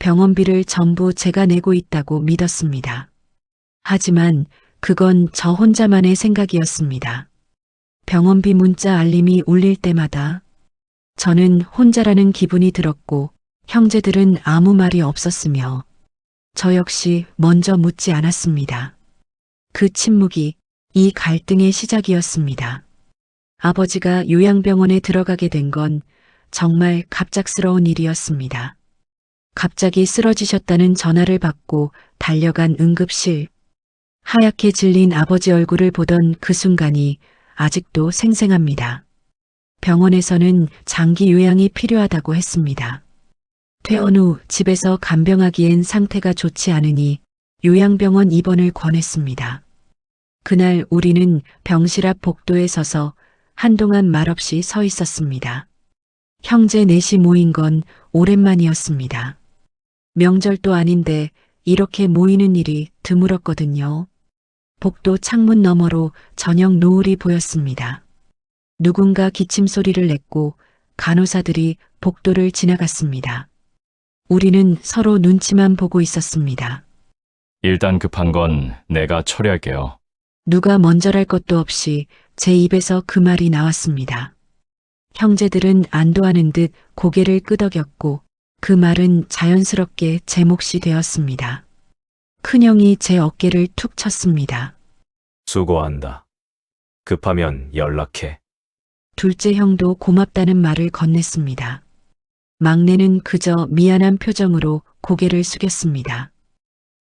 병원비를 전부 제가 내고 있다고 믿었습니다. 하지만 그건 저 혼자만의 생각이었습니다. 병원비 문자 알림이 울릴 때마다 저는 혼자라는 기분이 들었고 형제들은 아무 말이 없었으며 저 역시 먼저 묻지 않았습니다. 그 침묵이 이 갈등의 시작이었습니다. 아버지가 요양병원에 들어가게 된 건 정말 갑작스러운 일이었습니다. 갑자기 쓰러지셨다는 전화를 받고 달려간 응급실. 하얗게 질린 아버지 얼굴을 보던 그 순간이 아직도 생생합니다. 병원에서는 장기 요양이 필요하다고 했습니다. 퇴원 후 집에서 간병하기엔 상태가 좋지 않으니 요양병원 입원을 권했습니다. 그날 우리는 병실 앞 복도에 서서 한동안 말없이 서 있었습니다. 형제 넷이 모인 건 오랜만이었습니다. 명절도 아닌데 이렇게 모이는 일이 드물었거든요. 복도 창문 너머로 저녁 노을이 보였습니다. 누군가 기침 소리를 냈고 간호사들이 복도를 지나갔습니다. 우리는 서로 눈치만 보고 있었습니다. 일단 급한 건 내가 처리할게요. 누가 먼저랄 것도 없이 제 입에서 그 말이 나왔습니다. 형제들은 안도하는 듯 고개를 끄덕였고 그 말은 자연스럽게 제 몫이 되었습니다. 큰형이 제 어깨를 툭 쳤습니다. 수고한다. 급하면 연락해. 둘째 형도 고맙다는 말을 건넸습니다. 막내는 그저 미안한 표정으로 고개를 숙였습니다.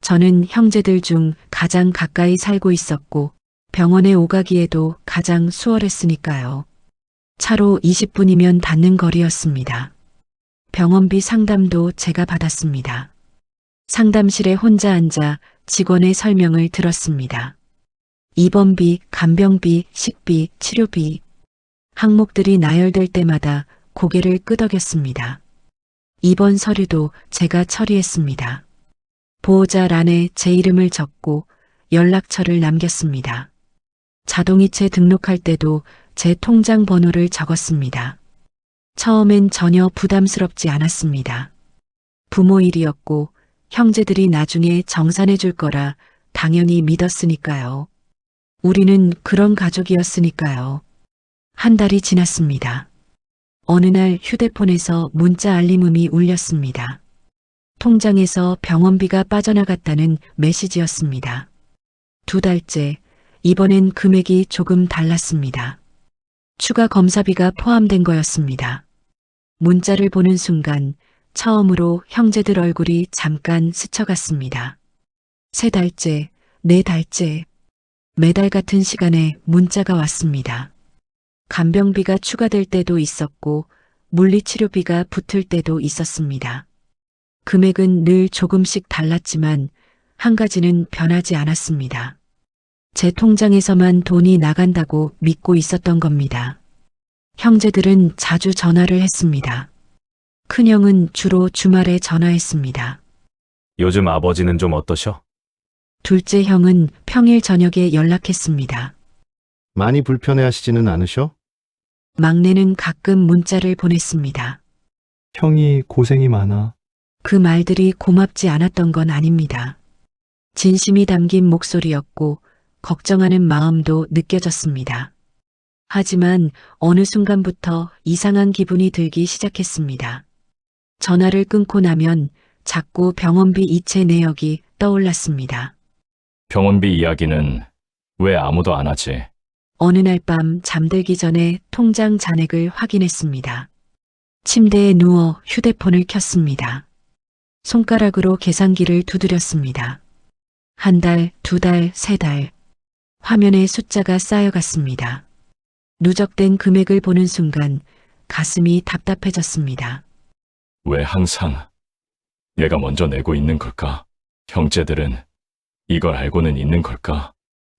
저는 형제들 중 가장 가까이 살고 있었고 병원에 오가기에도 가장 수월했으니까요. 차로 20분이면 닿는 거리였습니다. 병원비 상담도 제가 받았습니다. 상담실에 혼자 앉아 직원의 설명을 들었습니다. 입원비, 간병비, 식비, 치료비. 항목들이 나열될 때마다 고개를 끄덕였습니다. 입원 서류도 제가 처리했습니다. 보호자란에 제 이름을 적고 연락처를 남겼습니다. 자동이체 등록할 때도 제 통장 번호를 적었습니다. 처음엔 전혀 부담스럽지 않았습니다. 부모 일이었고 형제들이 나중에 정산해 줄 거라 당연히 믿었으니까요. 우리는 그런 가족이었으니까요. 한 달이 지났습니다. 어느 날 휴대폰에서 문자 알림음이 울렸습니다. 통장에서 병원비가 빠져나갔다는 메시지였습니다. 2달째, 이번엔 금액이 조금 달랐습니다. 추가 검사비가 포함된 거였습니다. 문자를 보는 순간 처음으로 형제들 얼굴이 잠깐 스쳐갔습니다. 3달째, 4달째, 매달 같은 시간에 문자가 왔습니다. 간병비가 추가될 때도 있었고 물리치료비가 붙을 때도 있었습니다. 금액은 늘 조금씩 달랐지만 한 가지는 변하지 않았습니다. 제 통장에서만 돈이 나간다고 믿고 있었던 겁니다. 형제들은 자주 전화를 했습니다. 큰형은 주로 주말에 전화했습니다. 요즘 아버지는 좀 어떠셔? 둘째 형은 평일 저녁에 연락했습니다. 많이 불편해하시지는 않으셔? 막내는 가끔 문자를 보냈습니다. 형이 고생이 많아. 그 말들이 고맙지 않았던 건 아닙니다. 진심이 담긴 목소리였고 걱정하는 마음도 느껴졌습니다. 하지만 어느 순간부터 이상한 기분이 들기 시작했습니다. 전화를 끊고 나면 자꾸 병원비 이체 내역이 떠올랐습니다. 병원비 이야기는 왜 아무도 안 하지? 어느 날 밤 잠들기 전에 통장 잔액을 확인했습니다. 침대에 누워 휴대폰을 켰습니다. 손가락으로 계산기를 두드렸습니다. 1달, 2달, 3달. 화면에 숫자가 쌓여갔습니다. 누적된 금액을 보는 순간 가슴이 답답해졌습니다. 왜 항상 내가 먼저 내고 있는 걸까? 형제들은 이걸 알고는 있는 걸까?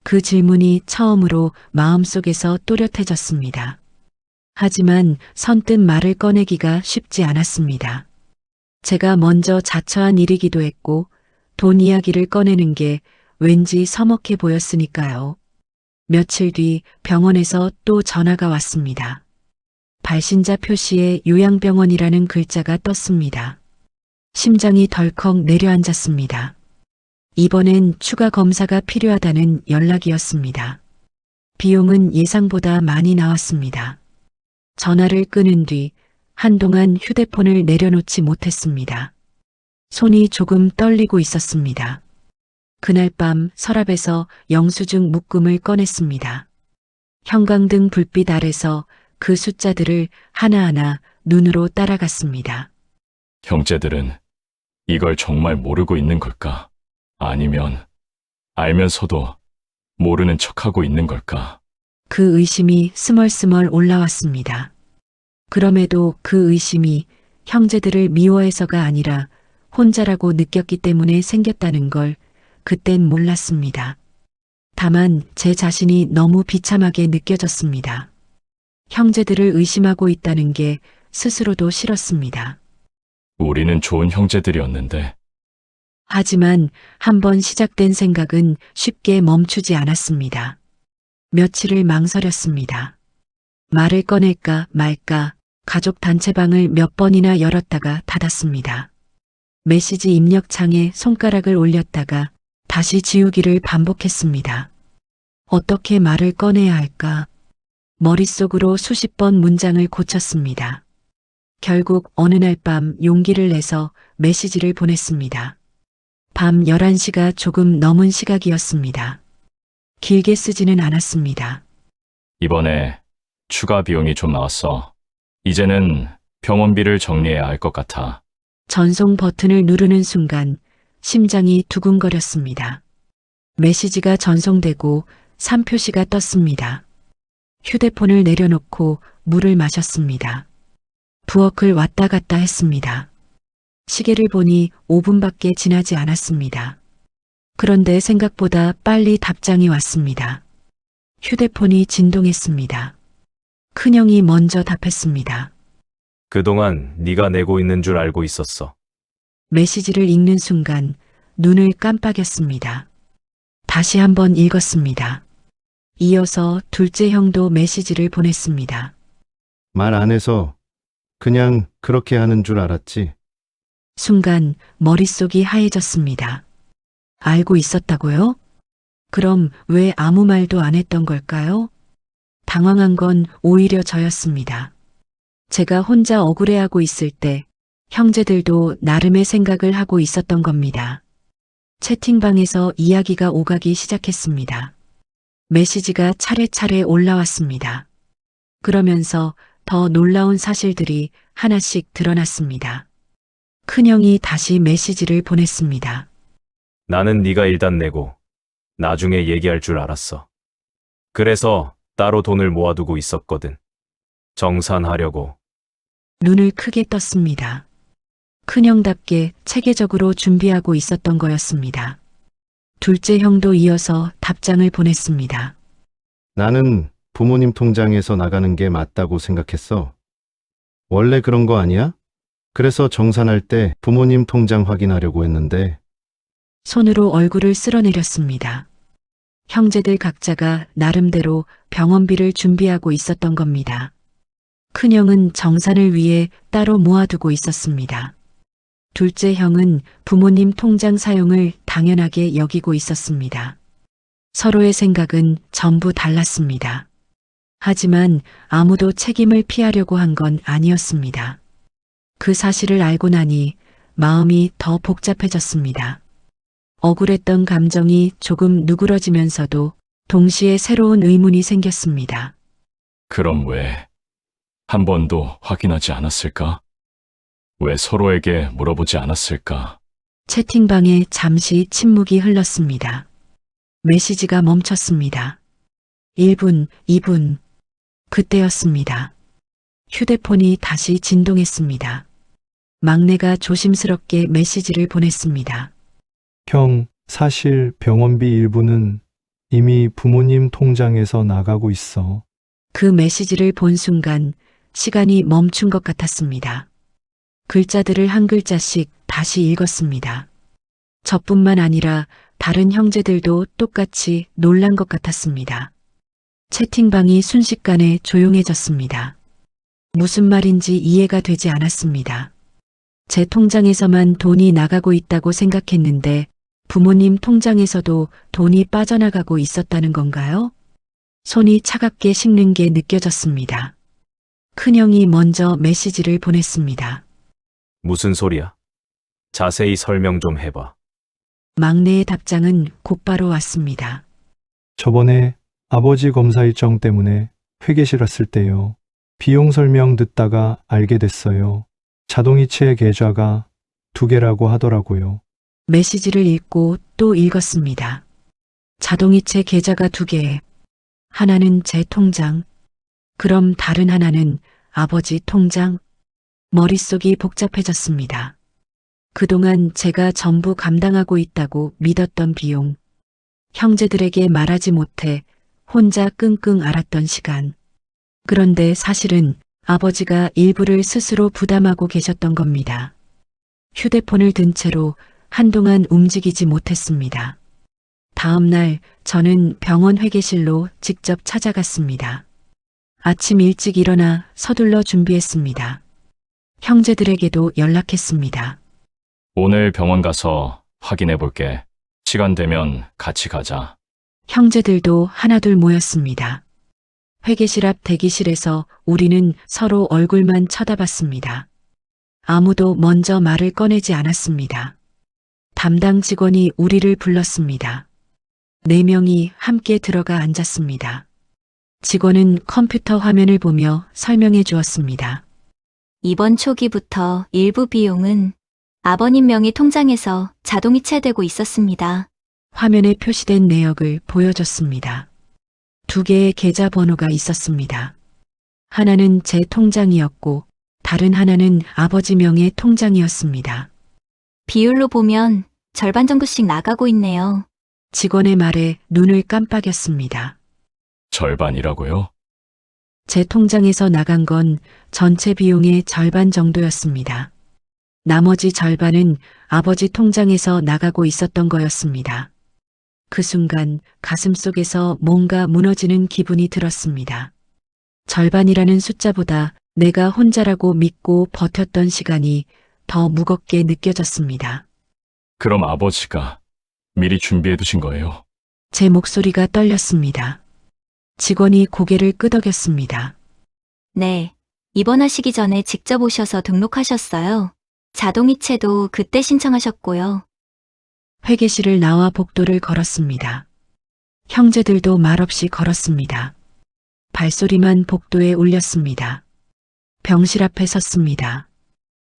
그 질문이 처음으로 마음속에서 또렷해졌습니다. 하지만 선뜻 말을 꺼내기가 쉽지 않았습니다. 제가 먼저 자처한 일이기도 했고 돈 이야기를 꺼내는 게 왠지 서먹해 보였으니까요. 며칠 뒤 병원에서 또 전화가 왔습니다. 발신자 표시에 요양병원이라는 글자가 떴습니다. 심장이 덜컥 내려앉았습니다. 이번엔 추가 검사가 필요하다는 연락이었습니다. 비용은 예상보다 많이 나왔습니다. 전화를 끊은 뒤 한동안 휴대폰을 내려놓지 못했습니다. 손이 조금 떨리고 있었습니다. 그날 밤 서랍에서 영수증 묶음을 꺼냈습니다. 형광등 불빛 아래서 그 숫자들을 하나하나 눈으로 따라갔습니다. 형제들은 이걸 정말 모르고 있는 걸까? 아니면 알면서도 모르는 척하고 있는 걸까? 그 의심이 스멀스멀 올라왔습니다. 그럼에도 그 의심이 형제들을 미워해서가 아니라 혼자라고 느꼈기 때문에 생겼다는 걸 그땐 몰랐습니다. 다만 제 자신이 너무 비참하게 느껴졌습니다. 형제들을 의심하고 있다는 게 스스로도 싫었습니다. 우리는 좋은 형제들이었는데 하지만 한번 시작된 생각은 쉽게 멈추지 않았습니다. 며칠을 망설였습니다. 말을 꺼낼까 말까 가족 단체방을 몇 번이나 열었다가 닫았습니다. 메시지 입력창에 손가락을 올렸다가 다시 지우기를 반복했습니다. 어떻게 말을 꺼내야 할까? 머릿속으로 수십 번 문장을 고쳤습니다. 결국 어느 날 밤 용기를 내서 메시지를 보냈습니다. 밤 11시가 조금 넘은 시각이었습니다. 길게 쓰지는 않았습니다. 이번에 추가 비용이 좀 나왔어. 이제는 병원비를 정리해야 할 것 같아. 전송 버튼을 누르는 순간 심장이 두근거렸습니다. 메시지가 전송되고 3표시가 떴습니다. 휴대폰을 내려놓고 물을 마셨습니다. 부엌을 왔다 갔다 했습니다. 시계를 보니 5분밖에 지나지 않았습니다. 그런데 생각보다 빨리 답장이 왔습니다. 휴대폰이 진동했습니다. 큰형이 먼저 답했습니다. 그동안 네가 내고 있는 줄 알고 있었어. 메시지를 읽는 순간 눈을 깜빡였습니다. 다시 한번 읽었습니다. 이어서 둘째 형도 메시지를 보냈습니다. 말 안 해서 그냥 그렇게 하는 줄 알았지. 순간 머릿속이 하얘졌습니다. 알고 있었다고요? 그럼 왜 아무 말도 안 했던 걸까요? 당황한 건 오히려 저였습니다. 제가 혼자 억울해하고 있을 때 형제들도 나름의 생각을 하고 있었던 겁니다. 채팅방에서 이야기가 오가기 시작했습니다. 메시지가 차례차례 올라왔습니다. 그러면서 더 놀라운 사실들이 하나씩 드러났습니다. 큰형이 다시 메시지를 보냈습니다. 나는 네가 일단 내고 나중에 얘기할 줄 알았어. 그래서 따로 돈을 모아두고 있었거든. 정산하려고. 눈을 크게 떴습니다. 큰형답게 체계적으로 준비하고 있었던 거였습니다. 둘째 형도 이어서 답장을 보냈습니다. 나는 부모님 통장에서 나가는 게 맞다고 생각했어. 원래 그런 거 아니야? 그래서 정산할 때 부모님 통장 확인하려고 했는데 손으로 얼굴을 쓸어내렸습니다. 형제들 각자가 나름대로 병원비를 준비하고 있었던 겁니다. 큰형은 정산을 위해 따로 모아두고 있었습니다. 둘째 형은 부모님 통장 사용을 당연하게 여기고 있었습니다. 서로의 생각은 전부 달랐습니다. 하지만 아무도 책임을 피하려고 한 건 아니었습니다. 그 사실을 알고 나니 마음이 더 복잡해졌습니다. 억울했던 감정이 조금 누그러지면서도 동시에 새로운 의문이 생겼습니다. 그럼 왜 한 번도 확인하지 않았을까? 왜 서로에게 물어보지 않았을까? 채팅방에 잠시 침묵이 흘렀습니다. 메시지가 멈췄습니다. 1분, 2분. 그때였습니다. 휴대폰이 다시 진동했습니다. 막내가 조심스럽게 메시지를 보냈습니다. 형, 사실 병원비 일부는 이미 부모님 통장에서 나가고 있어. 그 메시지를 본 순간 시간이 멈춘 것 같았습니다. 글자들을 한 글자씩 다시 읽었습니다. 저뿐만 아니라 다른 형제들도 똑같이 놀란 것 같았습니다. 채팅방이 순식간에 조용해졌습니다. 무슨 말인지 이해가 되지 않았습니다. 제 통장에서만 돈이 나가고 있다고 생각했는데 부모님 통장에서도 돈이 빠져나가고 있었다는 건가요? 손이 차갑게 식는 게 느껴졌습니다. 큰형이 먼저 메시지를 보냈습니다. 무슨 소리야? 자세히 설명 좀 해봐. 막내의 답장은 곧바로 왔습니다. 저번에 아버지 검사 일정 때문에 회계실 왔을 때요. 비용 설명 듣다가 알게 됐어요. 자동이체 계좌가 2개라고 하더라고요. 메시지를 읽고 또 읽었습니다. 자동이체 계좌가 2개. 하나는 제 통장. 그럼 다른 하나는 아버지 통장. 머릿속이 복잡해졌습니다. 그동안 제가 전부 감당하고 있다고 믿었던 비용. 형제들에게 말하지 못해 혼자 끙끙 앓았던 시간. 그런데 사실은 아버지가 일부를 스스로 부담하고 계셨던 겁니다. 휴대폰을 든 채로 한동안 움직이지 못했습니다. 다음 날 저는 병원 회계실로 직접 찾아갔습니다. 아침 일찍 일어나 서둘러 준비했습니다. 형제들에게도 연락했습니다. 오늘 병원 가서 확인해 볼게. 시간 되면 같이 가자. 형제들도 하나둘 모였습니다. 회계실 앞 대기실에서 우리는 서로 얼굴만 쳐다봤습니다. 아무도 먼저 말을 꺼내지 않았습니다. 담당 직원이 우리를 불렀습니다. 4명이 함께 들어가 앉았습니다. 직원은 컴퓨터 화면을 보며 설명해 주었습니다. 이번 초기부터 일부 비용은 아버님 명의 통장에서 자동이체되고 있었습니다. 화면에 표시된 내역을 보여줬습니다. 2개의 계좌 번호가 있었습니다. 하나는 제 통장이었고 다른 하나는 아버지 명의 통장이었습니다. 비율로 보면 절반 정도씩 나가고 있네요. 직원의 말에 눈을 깜빡였습니다. 절반이라고요? 제 통장에서 나간 건 전체 비용의 절반 정도였습니다. 나머지 절반은 아버지 통장에서 나가고 있었던 거였습니다. 그 순간 가슴 속에서 뭔가 무너지는 기분이 들었습니다. 절반이라는 숫자보다 내가 혼자라고 믿고 버텼던 시간이 더 무겁게 느껴졌습니다. 그럼 아버지가 미리 준비해 두신 거예요? 제 목소리가 떨렸습니다. 직원이 고개를 끄덕였습니다. 네, 입원하시기 전에 직접 오셔서 등록하셨어요. 자동이체도 그때 신청하셨고요. 회계실을 나와 복도를 걸었습니다. 형제들도 말없이 걸었습니다. 발소리만 복도에 울렸습니다. 병실 앞에 섰습니다.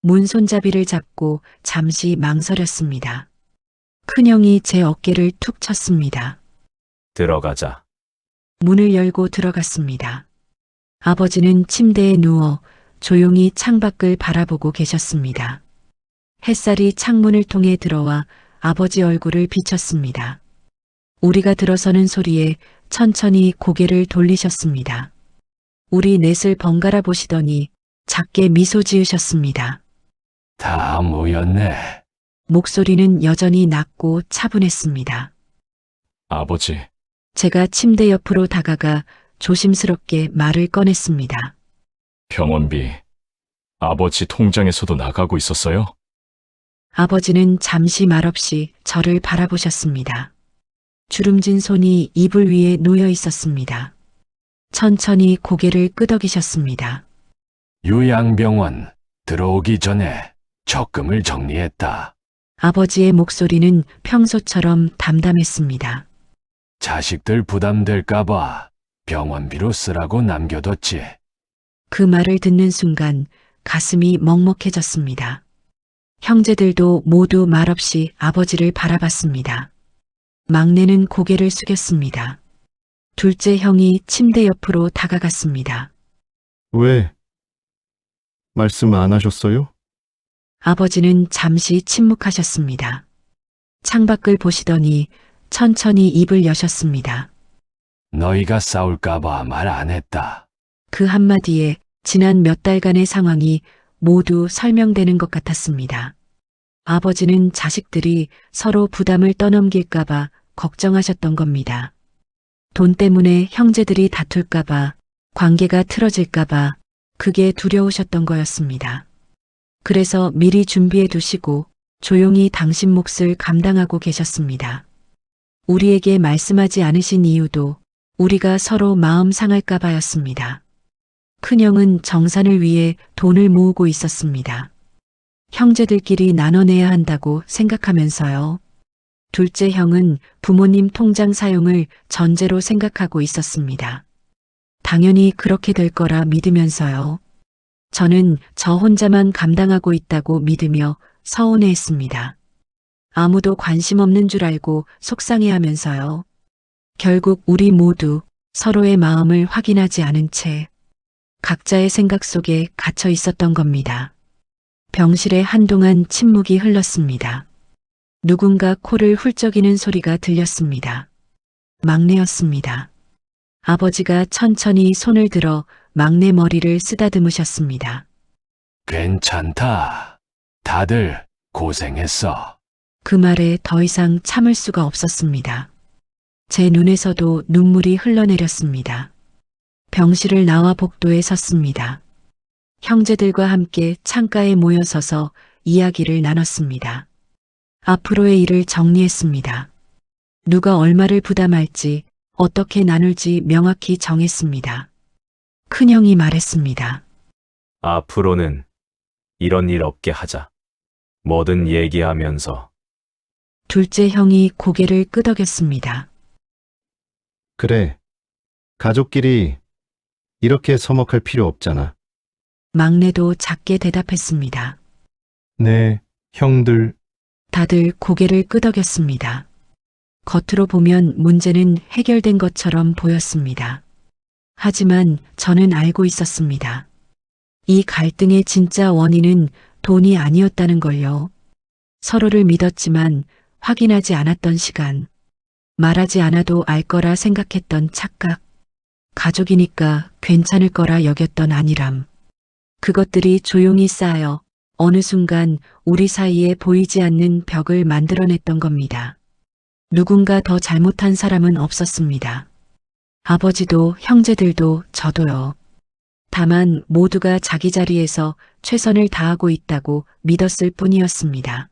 문 손잡이를 잡고 잠시 망설였습니다. 큰형이 제 어깨를 툭 쳤습니다. 들어가자. 문을 열고 들어갔습니다. 아버지는 침대에 누워 조용히 창밖을 바라보고 계셨습니다. 햇살이 창문을 통해 들어와 아버지 얼굴을 비쳤습니다. 우리가 들어서는 소리에 천천히 고개를 돌리셨습니다. 우리 넷을 번갈아 보시더니 작게 미소 지으셨습니다. 다 모였네. 목소리는 여전히 낮고 차분했습니다. 아버지, 제가 침대 옆으로 다가가 조심스럽게 말을 꺼냈습니다. 병원비 아버지 통장에서도 나가고 있었어요? 아버지는 잠시 말없이 저를 바라보셨습니다. 주름진 손이 이불 위에 놓여 있었습니다. 천천히 고개를 끄덕이셨습니다. 요양병원 들어오기 전에 적금을 정리했다. 아버지의 목소리는 평소처럼 담담했습니다. 자식들 부담될까봐 병원비로 쓰라고 남겨뒀지. 그 말을 듣는 순간 가슴이 먹먹해졌습니다. 형제들도 모두 말없이 아버지를 바라봤습니다. 막내는 고개를 숙였습니다. 둘째 형이 침대 옆으로 다가갔습니다. 왜? 말씀 안 하셨어요? 아버지는 잠시 침묵하셨습니다. 창밖을 보시더니 천천히 입을 여셨습니다. 너희가 싸울까봐 말 안 했다. 그 한마디에 지난 몇 달간의 상황이 모두 설명되는 것 같았습니다. 아버지는 자식들이 서로 부담을 떠넘길까봐 걱정하셨던 겁니다. 돈 때문에 형제들이 다툴까봐, 관계가 틀어질까봐 그게 두려우셨던 거였습니다. 그래서 미리 준비해 두시고 조용히 당신 몫을 감당하고 계셨습니다. 우리에게 말씀하지 않으신 이유도 우리가 서로 마음 상할까 봐였습니다. 큰형은 정산을 위해 돈을 모으고 있었습니다. 형제들끼리 나눠내야 한다고 생각하면서요. 둘째 형은 부모님 통장 사용을 전제로 생각하고 있었습니다. 당연히 그렇게 될 거라 믿으면서요. 저는 저 혼자만 감당하고 있다고 믿으며 서운해했습니다. 아무도 관심 없는 줄 알고 속상해하면서요. 결국 우리 모두 서로의 마음을 확인하지 않은 채 각자의 생각 속에 갇혀 있었던 겁니다. 병실에 한동안 침묵이 흘렀습니다. 누군가 코를 훌쩍이는 소리가 들렸습니다. 막내였습니다. 아버지가 천천히 손을 들어 막내 머리를 쓰다듬으셨습니다. 괜찮다. 다들 고생했어. 그 말에 더 이상 참을 수가 없었습니다. 제 눈에서도 눈물이 흘러내렸습니다. 병실을 나와 복도에 섰습니다. 형제들과 함께 창가에 모여서서 이야기를 나눴습니다. 앞으로의 일을 정리했습니다. 누가 얼마를 부담할지 어떻게 나눌지 명확히 정했습니다. 큰형이 말했습니다. 앞으로는 이런 일 없게 하자. 뭐든 얘기하면서. 둘째 형이 고개를 끄덕였습니다. 그래. 가족끼리 이렇게 서먹할 필요 없잖아. 막내도 작게 대답했습니다. 네, 형들, 다들 고개를 끄덕였습니다. 겉으로 보면 문제는 해결된 것처럼 보였습니다. 하지만 저는 알고 있었습니다. 이 갈등의 진짜 원인은 돈이 아니었다는 걸요. 서로를 믿었지만 확인하지 않았던 시간, 말하지 않아도 알 거라 생각했던 착각, 가족이니까 괜찮을 거라 여겼던 안일함. 그것들이 조용히 쌓여 어느 순간 우리 사이에 보이지 않는 벽을 만들어냈던 겁니다. 누군가 더 잘못한 사람은 없었습니다. 아버지도 형제들도 저도요. 다만 모두가 자기 자리에서 최선을 다하고 있다고 믿었을 뿐이었습니다.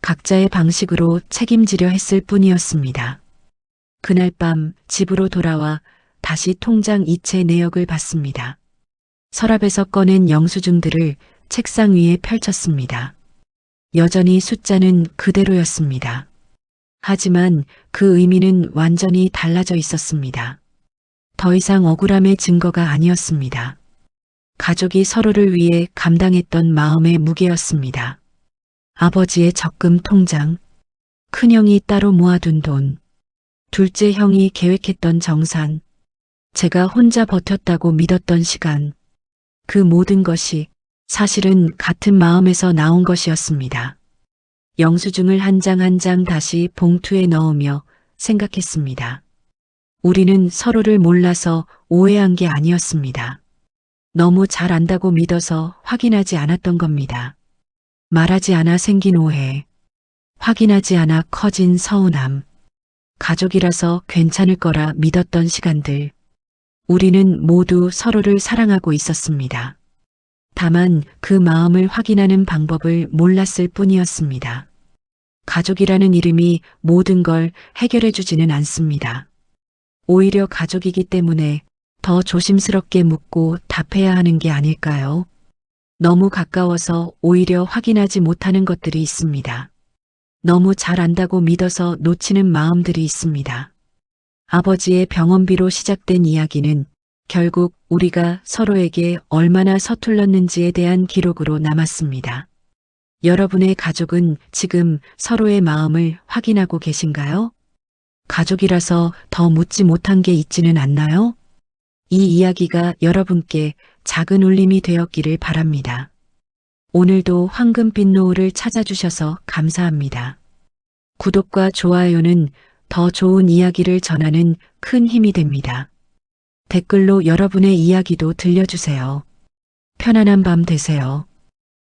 각자의 방식으로 책임지려 했을 뿐이었습니다. 그날 밤 집으로 돌아와 다시 통장 이체 내역을 봤습니다. 서랍에서 꺼낸 영수증들을 책상 위에 펼쳤습니다. 여전히 숫자는 그대로였습니다. 하지만 그 의미는 완전히 달라져 있었습니다. 더 이상 억울함의 증거가 아니었습니다. 가족이 서로를 위해 감당했던 마음의 무게였습니다. 아버지의 적금 통장, 큰형이 따로 모아둔 돈, 둘째 형이 계획했던 정산, 제가 혼자 버텼다고 믿었던 시간, 그 모든 것이 사실은 같은 마음에서 나온 것이었습니다. 영수증을 한 장 한 장 다시 봉투에 넣으며 생각했습니다. 우리는 서로를 몰라서 오해한 게 아니었습니다. 너무 잘 안다고 믿어서 확인하지 않았던 겁니다. 말하지 않아 생긴 오해, 확인하지 않아 커진 서운함, 가족이라서 괜찮을 거라 믿었던 시간들. 우리는 모두 서로를 사랑하고 있었습니다. 다만 그 마음을 확인하는 방법을 몰랐을 뿐이었습니다. 가족이라는 이름이 모든 걸 해결해 주지는 않습니다. 오히려 가족이기 때문에 더 조심스럽게 묻고 답해야 하는 게 아닐까요? 너무 가까워서 오히려 확인하지 못하는 것들이 있습니다. 너무 잘 안다고 믿어서 놓치는 마음들이 있습니다. 아버지의 병원비로 시작된 이야기는 결국 우리가 서로에게 얼마나 서툴렀는지에 대한 기록으로 남았습니다. 여러분의 가족은 지금 서로의 마음을 확인하고 계신가요? 가족이라서 더 묻지 못한 게 있지는 않나요? 이 이야기가 여러분께 작은 울림이 되었기를 바랍니다. 오늘도 황금빛 노을을 찾아주셔서 감사합니다. 구독과 좋아요는 더 좋은 이야기를 전하는 큰 힘이 됩니다. 댓글로 여러분의 이야기도 들려주세요. 편안한 밤 되세요.